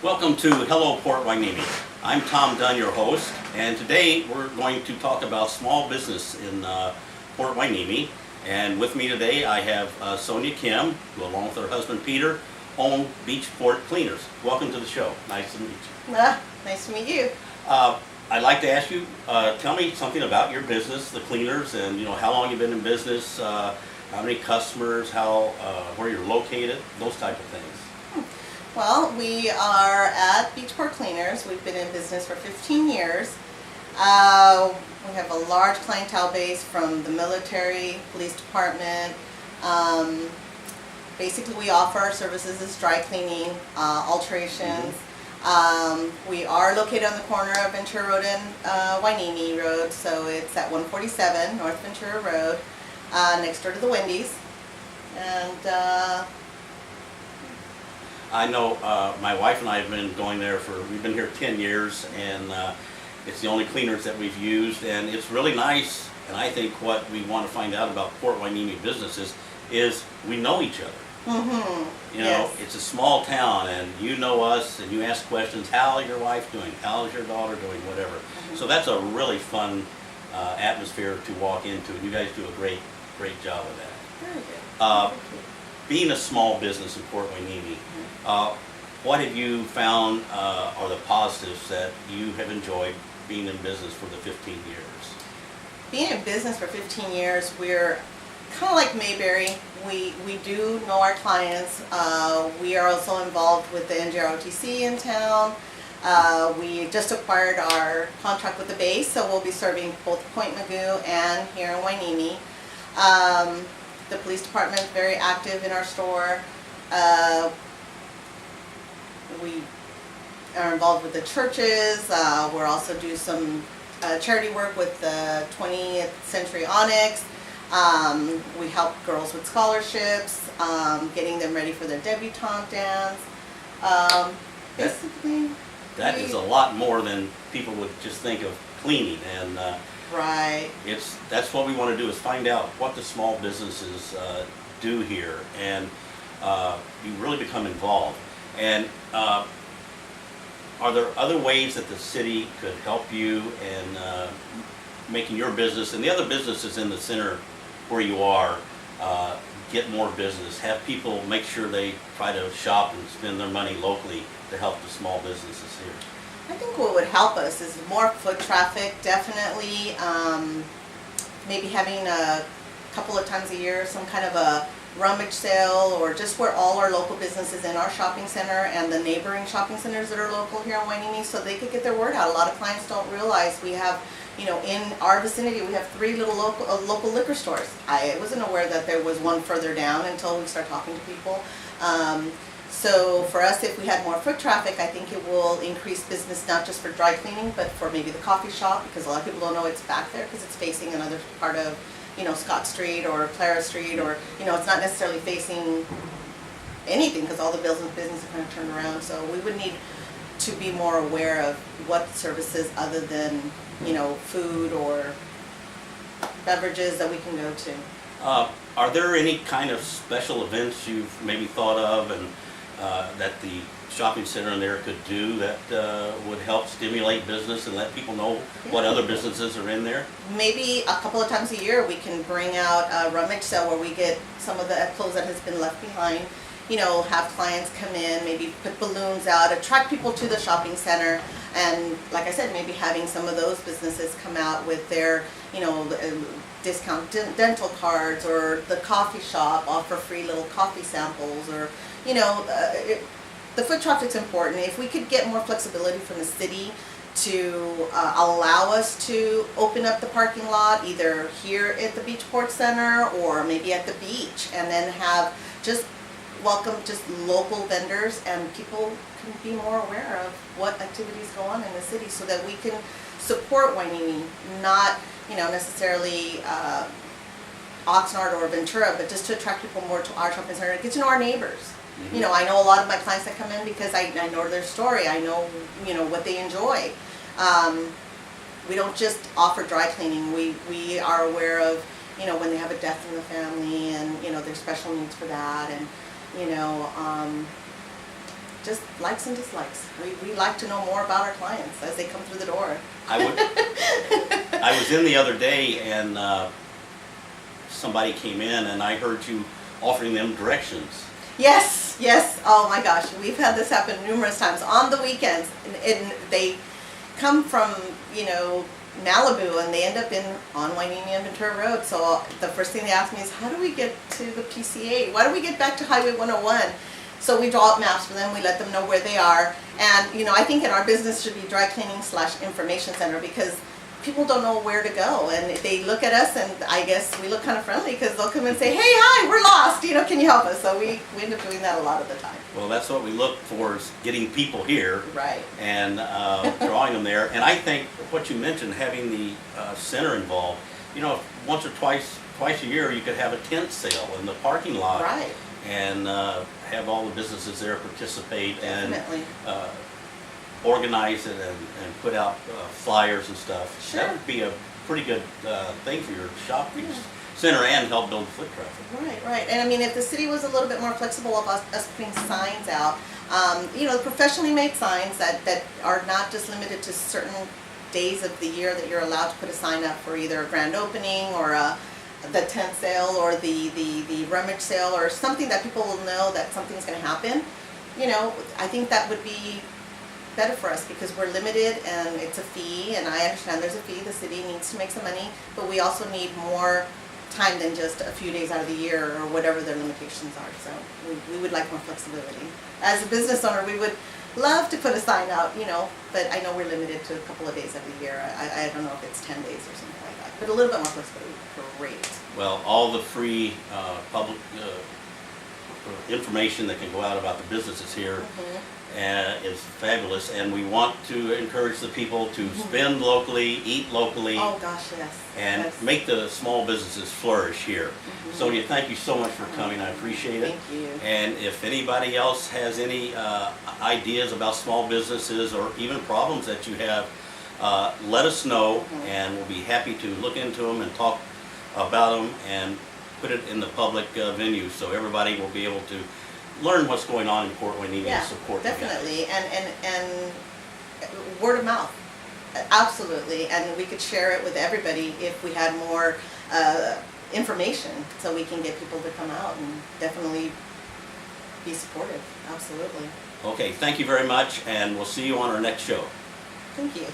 Welcome to Hello Port Hueneme. I'm Tom Dunn, your host, and today we're going to talk about small business in Port Hueneme. And with me today I have Sonia Kim, who along with her husband Peter own Beachport Cleaners. Welcome to the show. Nice to meet you. Nice to meet you. I'd like to ask you, tell me something about your business, the Cleaners, and how long you've been in business, how many customers, where you're located, those type of things. Well, we are at Beachport Cleaners. We've been in business for 15 years. We have a large clientele base from the military, police department. Basically, we offer our services as dry cleaning, alterations. We are located on the corner of Ventura Road and Hueneme Road, so it's at 147 North Ventura Road, next door to the Wendy's. And I know my wife and I have been going there we've been here 10 years, and it's the only cleaners that we've used, and it's really nice. And I think what we want to find out about Port Hueneme businesses is we know each other. Yes. It's a small town, and you know us, and you ask questions, how's your wife doing, how's your daughter doing, whatever. So that's a really fun atmosphere to walk into, and you guys do a great job of that. Very good. Being a small business in Port Hueneme, what have you found are the positives that you have enjoyed being in business for the 15 years? Being in business for 15 years, we're kind of like Mayberry. We do know our clients. We are also involved with the NJROTC in town. We just acquired our contract with the base, so we'll be serving both Point Mugu and here in Hueneme. The police department is very active in our store. We are involved with the churches. We're also do some charity work with the 20th Century Onyx. We help girls with scholarships, getting them ready for their debutante dance. Basically, that is a lot more than people would just think of cleaning, and right. That's what we want to do, is find out what the small businesses do here, and you really become involved. And are there other ways that the city could help you in making your business and the other businesses in the center where you are get more business? Have people make sure they try to shop and spend their money locally to help the small businesses here? I think what would help us is more foot traffic, definitely. Maybe having a couple of times a year some kind of a rummage sale, or just where all our local businesses in our shopping center and the neighboring shopping centers that are local here in Hueneme, so they could get their word out. A lot of clients don't realize we have, in our vicinity, we have 3 little local liquor stores. I wasn't aware that there was one further down until we start talking to people. So for us, if we had more foot traffic, I think it will increase business, not just for dry cleaning, but for maybe the coffee shop, because a lot of people don't know it's back there because it's facing another part of, Scott Street or Clara Street, or, it's not necessarily facing anything because all the businesses are kind of turned around. So we would need to be more aware of what services other than, food or beverages that we can go to. Are there any kind of special events you've maybe thought of and that the shopping center in there could do that would help stimulate business and let people know what other businesses are in there? Maybe a couple of times a year we can bring out a rummage sale where we get some of the clothes that has been left behind. Have clients come in, maybe put balloons out, attract people to the shopping center, and like I said, maybe having some of those businesses come out with their, discount dental cards, or the coffee shop offer free little coffee samples, or, the foot traffic's important. If we could get more flexibility from the city to allow us to open up the parking lot, either here at the Beachport Center or maybe at the beach, and then have welcome local vendors, and people can be more aware of what activities go on in the city, so that we can support Hueneme, not necessarily Oxnard or Ventura, but just to attract people more to our shopping center and get to know our neighbors. I know a lot of my clients that come in because I know their story. I know what they enjoy. We don't just offer dry cleaning. We are aware of when they have a death in the family, and there's special needs for that, and just likes and dislikes. We like to know more about our clients as they come through the door. I was in the other day and somebody came in and I heard you offering them directions. Yes, yes. Oh my gosh, we've had this happen numerous times on the weekends, and they come from, you know, Malibu and they end up on Wainini and Ventura Road. So the first thing they ask me is, how do we get to the PCA? Why do we get back to Highway 101? So we draw up maps for them, we let them know where they are. And, you know, I think in our business should be dry cleaning / information center, because people don't know where to go, and they look at us, and I guess we look kind of friendly because they'll come and say, hey, hi, we're lost, you know, can you help us? So we end up doing that a lot of the time. Well, that's what we look for, is getting people here. Right. And drawing them there. And I think what you mentioned, having the center involved, you know, once or twice a year you could have a tent sale in the parking lot. Right. And have all the businesses there participate. Definitely. And organize it and put out flyers and stuff. Sure. That would be a pretty good thing for your shopping center and help build foot traffic. Right, right. And I mean, if the city was a little bit more flexible about us putting signs out, you know, professionally made signs that are not just limited to certain days of the year that you're allowed to put a sign up for either a grand opening or the tent sale or the rummage sale or something that people will know that something's going to happen. You know, I think that would be better for us because we're limited and it's a fee, and I understand there's a fee, the city needs to make some money, but we also need more time than just a few days out of the year or whatever their limitations are. So we would like more flexibility. As a business owner, we would love to put a sign out, you know, but I know we're limited to a couple of days every year. I don't know if it's 10 days or something like that, but a little bit more flexibility would be great. Well, all the free public information that can go out about the businesses here is fabulous, and we want to encourage the people to spend locally, eat locally, Oh gosh, yes. and Yes. make the small businesses flourish here. Sonia, thank you so much for coming. I appreciate it. Thank you. And if anybody else has any ideas about small businesses or even problems that you have, let us know, and we'll be happy to look into them and talk about them and put it in the public venue so everybody will be able to learn what's going on in Port Wainini and support the guys. Definitely, and word of mouth, absolutely, and we could share it with everybody if we had more information, so we can get people to come out and definitely be supportive. Absolutely. Okay, thank you very much, and we'll see you on our next show. Thank you.